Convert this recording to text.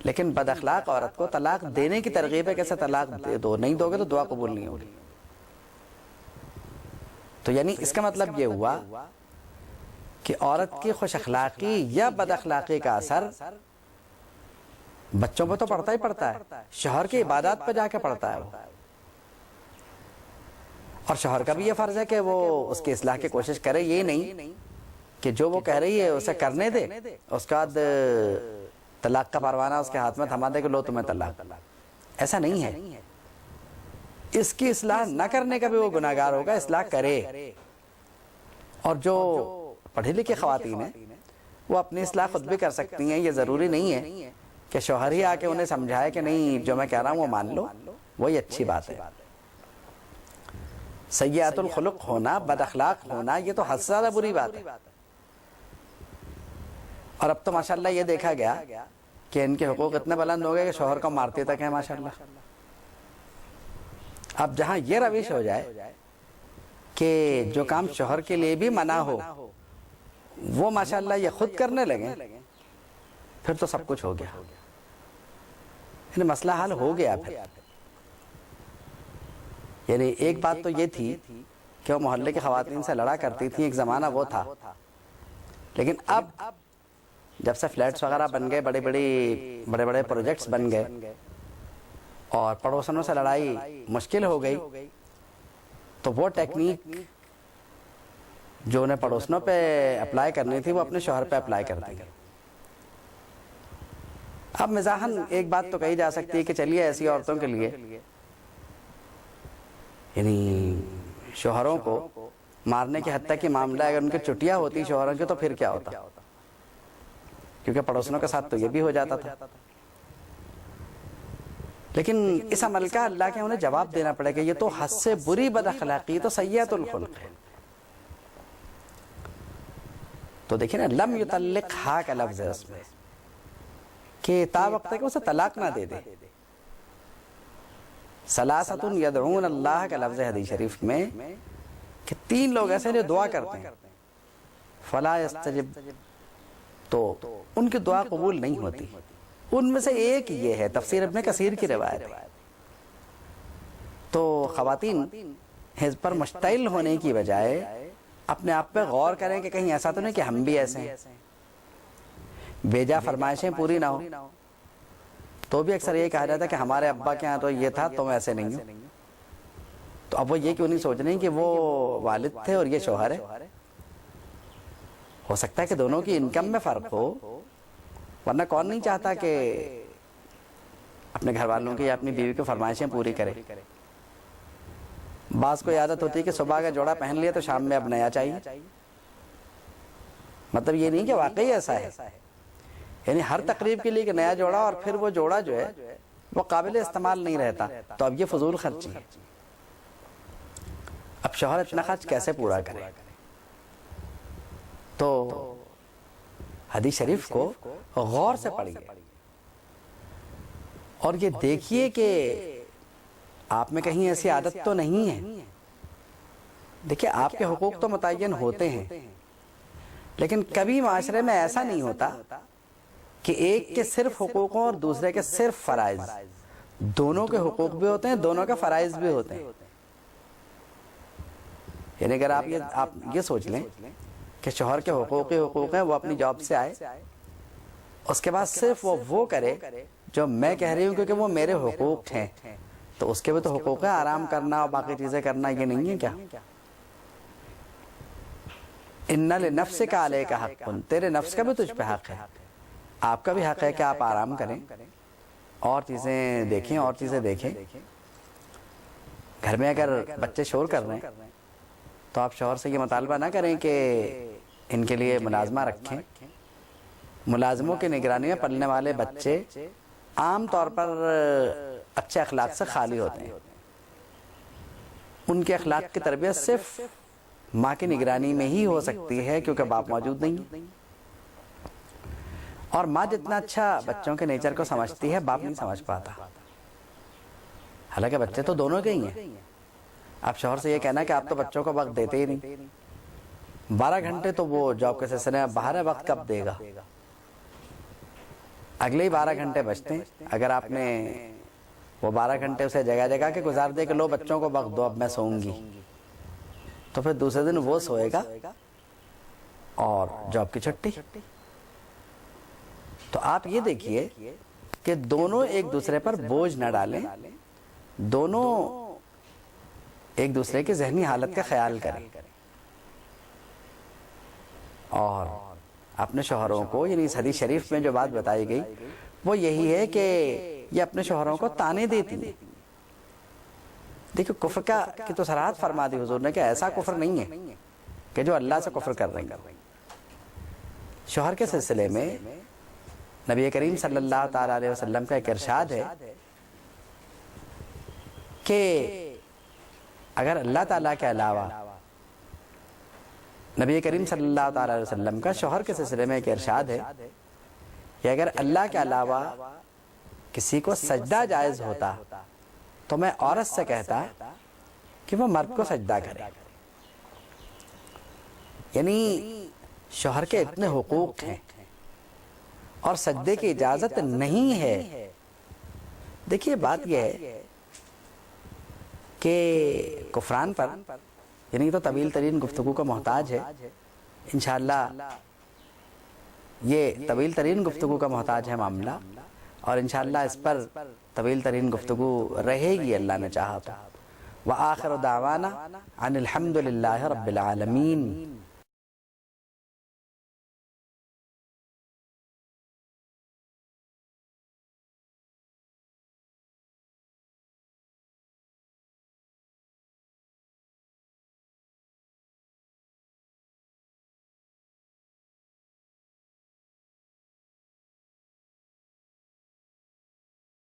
لیکن بد اخلاق عورت کو طلاق دینے کی ترغیب ہے، کیسے طلاق دے دو، نہیں دو گے تو دعا قبول نہیں ہوگی. تو یعنی اس کا مطلب یہ ہوا کہ عورت کی خوش اخلاقی یا بد اخلاقی کا اثر بچوں پہ تو پڑتا ہی پڑتا ہے، شوہر کی عبادات پہ جا کے پڑتا ہے وہ. اور شوہر کا بھی یہ فرض ہے کہ وہ اس کی اصلاح کی کوشش کرے، یہ نہیں کہ جو وہ کہہ رہی ہے اسے کرنے دے، اس کے بعد طلاق کا پروانہ اس کے ہاتھ میں تھما دے کہ لو تمہیں طلاق. ایسا نہیں ہے. اس کی اصلاح نہ کرنے کا بھی وہ گناہگار ہوگا، اصلاح کرے. اور جو پڑھی لکھی خواتین ہیں وہ اپنی اصلاح خود بھی کر سکتی ہیں. یہ ضروری نہیں ہے کہ شوہر ہی آ کے انہیں سمجھائے کہ نہیں جو میں کہہ رہا ہوں وہ مان لو، وہی اچھی بات ہے. سیئات الخلق ہونا، بد اخلاق ہونا، یہ تو حد سے زیادہ بری بات ہے. اور اب تو ماشاءاللہ یہ دیکھا گیا کہ ان کے حقوق اتنے بلند ہو گئے کہ شوہر کو مارتے تک ہیں ماشاءاللہ. اب جہاں یہ روش ہو جائے کہ جو کام شوہر کے لیے بھی منع ہو وہ ماشاءاللہ یہ خود کرنے لگیں، پھر تو سب کچھ ہو گیا، یعنی مسئلہ حل ہو گیا. پھر یعنی ایک بات تو یہ تھی کہ وہ محلے کی خواتین سے لڑا کرتی تھیں، ایک زمانہ وہ تھا. لیکن اب جب سے فلیٹس وغیرہ بن گئے، بڑے بڑے پروجیکٹس بن گئے اور پڑوسنوں سے لڑائی مشکل ہو گئی، تو وہ ٹیکنیک جو انہیں پڑوسنوں پہ اپلائی کرنی تھی وہ اپنے شوہر پہ اپلائی کر دی. اب مزاحاً ایک بات تو کہی جا سکتی ہے کہ چلیے ایسی عورتوں کے لیے یعنی شوہروں کو مارنے کے حد تک کی معاملہ اگر ان کی چٹیاں ہوتی شوہروں کی تو پھر کیا ہوتا، کیونکہ پڑوسنوں کے ساتھ تو یہ بھی ہو جاتا تھا. لیکن اس عمل کا اللہ کے انہیں جواب دینا پڑے گا. یہ تو حد سے بری بد اخلاقی، تو سیئات الخلق ہے. تو دیکھیں نا، لم یطلق ہا کا لفظ ہے اس میں کہ تا وقت ہے کہ اسے طلاق نہ دے دے. ثلاثۃ یدعون اللہ کا لفظ ہے حدیث شریف میں کہ 3 لوگ ایسے جو دعا کرتے ہیں فلا یستجب، تو ان کی دعا قبول نہیں ہوتی. ان میں سے ایک یہ ہے، تفسیر ابن کثیر کی روایت ہے. تو خواتین حزب پر مشتعل ہونے کی بجائے اپنے آپ پہ غور کریں کہ کہیں ایسا تو نہیں کہ ہم بھی ایسے ہیں، بیجا فرمائشیں پوری نہ ہو. تو بھی اکثر یہ کہا جاتا ہے کہ ہمارے ابا کے ہاں تو یہ تھا، تم ایسے نہیں ہو. تو اب وہ یہ کیوں نہیں سوچ رہے کہ وہ والد تھے اور یہ شوہر ہے؟ ہو سکتا ہے کہ دونوں کی انکم میں فرق ہو، ورنہ کون نہیں چاہتا کہ اپنے گھر والوں کی یا اپنی بیوی کی فرمائشیں پوری کرے. بعض کو عادت ہوتی ہے کہ صبح کا جوڑا پہن لیا تو شام میں اب نیا چاہیے. مطلب یہ نہیں کہ واقعی ایسا ہے، یعنی ہر تقریب کے لیے ایک نیا جوڑا، اور پھر وہ جوڑا جو ہے وہ قابل استعمال نہیں رہتا. تو اب یہ فضول خرچی ہے. اب شوہر اتنا خرچ کیسے پورا کرے؟ تو حدیث شریف کو غور سے پڑھیے اور یہ دیکھیے کہ آپ میں کہیں ایسی عادت تو نہیں ہے. دیکھیے آپ کے حقوق تو متعین ہوتے ہیں، لیکن کبھی معاشرے میں ایسا نہیں ہوتا کہ ایک کے صرف حقوق اور دوسرے کے صرف فرائض. دونوں کے حقوق بھی ہوتے ہیں، دونوں کے فرائض بھی ہوتے ہیں. یعنی اگر آپ یہ سوچ لیں کہ شوہر کے حقوق ہیں، وہ اپنی جاب سے آئے، اس کے بعد صرف وہ کرے جو میں کہہ رہی ہوں کیونکہ وہ میرے حقوق ہیں، تو اس کے بھی تو حقوق ہے آرام کرنا اور باقی چیزیں کرنا. یہ نہیں ہے کیا؟ ان لنفسک علیک حق، تیرے نفس کا بھی تجھ پہ حق ہے. آپ کا بھی حق ہے کہ آپ آرام کریں اور چیزیں دیکھیں. گھر میں اگر بچے شور کر رہے ہیں تو آپ شوہر سے یہ مطالبہ نہ کریں کہ ان کے لیے ملازمہ رکھیں. ملازموں کی نگرانی میں پلنے والے بچے عام طور پر اچھے اخلاق سے خالی ہوتے ہیں. ان کے اخلاق کی تربیت صرف ماں کی نگرانی میں ہی ہو سکتی ہے کیونکہ باپ موجود نہیں. اور ماں جتنا اچھا بچوں کے نیچر کو سمجھتی ہے باپ نہیں سمجھ پاتا. حالانکہ بچے تو دونوں کے ہی ہیں. آپ شوہر سے یہ کہنا کہ آپ تو بچوں کو وقت دیتے ہی نہیں، 12 گھنٹے تو وہ جاب کے سلسلے میں باہر ہے، وقت کب دے گا؟ اگلے 12 گھنٹے بچتے ہیں، اگر آپ نے وہ 12 گھنٹے اسے جگہ جگہ کے گزار دے کہ لو بچوں کو وقت دو اب میں سوؤں گی، تو پھر دوسرے دن وہ سوئے گا اور جاب کی چھٹی۔ تو آپ یہ دیکھیے کہ دونوں ایک دوسرے پر بوجھ نہ ڈالیں، دونوں ایک دوسرے کی ذہنی حالت کا خیال کریں اور اپنے شوہروں کو، یعنی اس حدیث شریف میں جو بات بتائی گئی وہ یہی ہے کہ یہ اپنے شوہروں کو طعنے دیتی ہیں۔ دیکھو کفر کی تو صراحت فرما دی حضور نے کہ ایسا کفر نہیں ہے کہ جو اللہ سے کفر کر رہے ہیں۔ شوہر کے سلسلے میں نبی کریم صلی اللہ تعالی علیہ وسلم کا ایک ارشاد ہے کہ اگر اللہ تعالیٰ کے علاوہ، نبی کریم صلی اللہ تعالی علیہ وسلم کا شوہر کے سلسلے میں ایک ارشاد ہے کہ اگر اللہ کے علاوہ کسی کو سجدہ جائز ہوتا تو میں عورت سے کہتا کہ وہ مرد کو سجدہ کرے۔ یعنی شوہر کے اتنے حقوق ہیں اور سجدے کی اجازت نہیں ہے۔ دیکھیے بات یہ ہے کہ کفران پر، یعنی تو طویل ترین گفتگو کا محتاج ہے، انشاءاللہ یہ طویل ترین گفتگو کا محتاج ہے معاملہ، اور انشاءاللہ اس پر طویل ترین گفتگو رہے گی اللہ نے چاہا تو۔ وآخر دعوانا ان الحمد للہ رب العالمین۔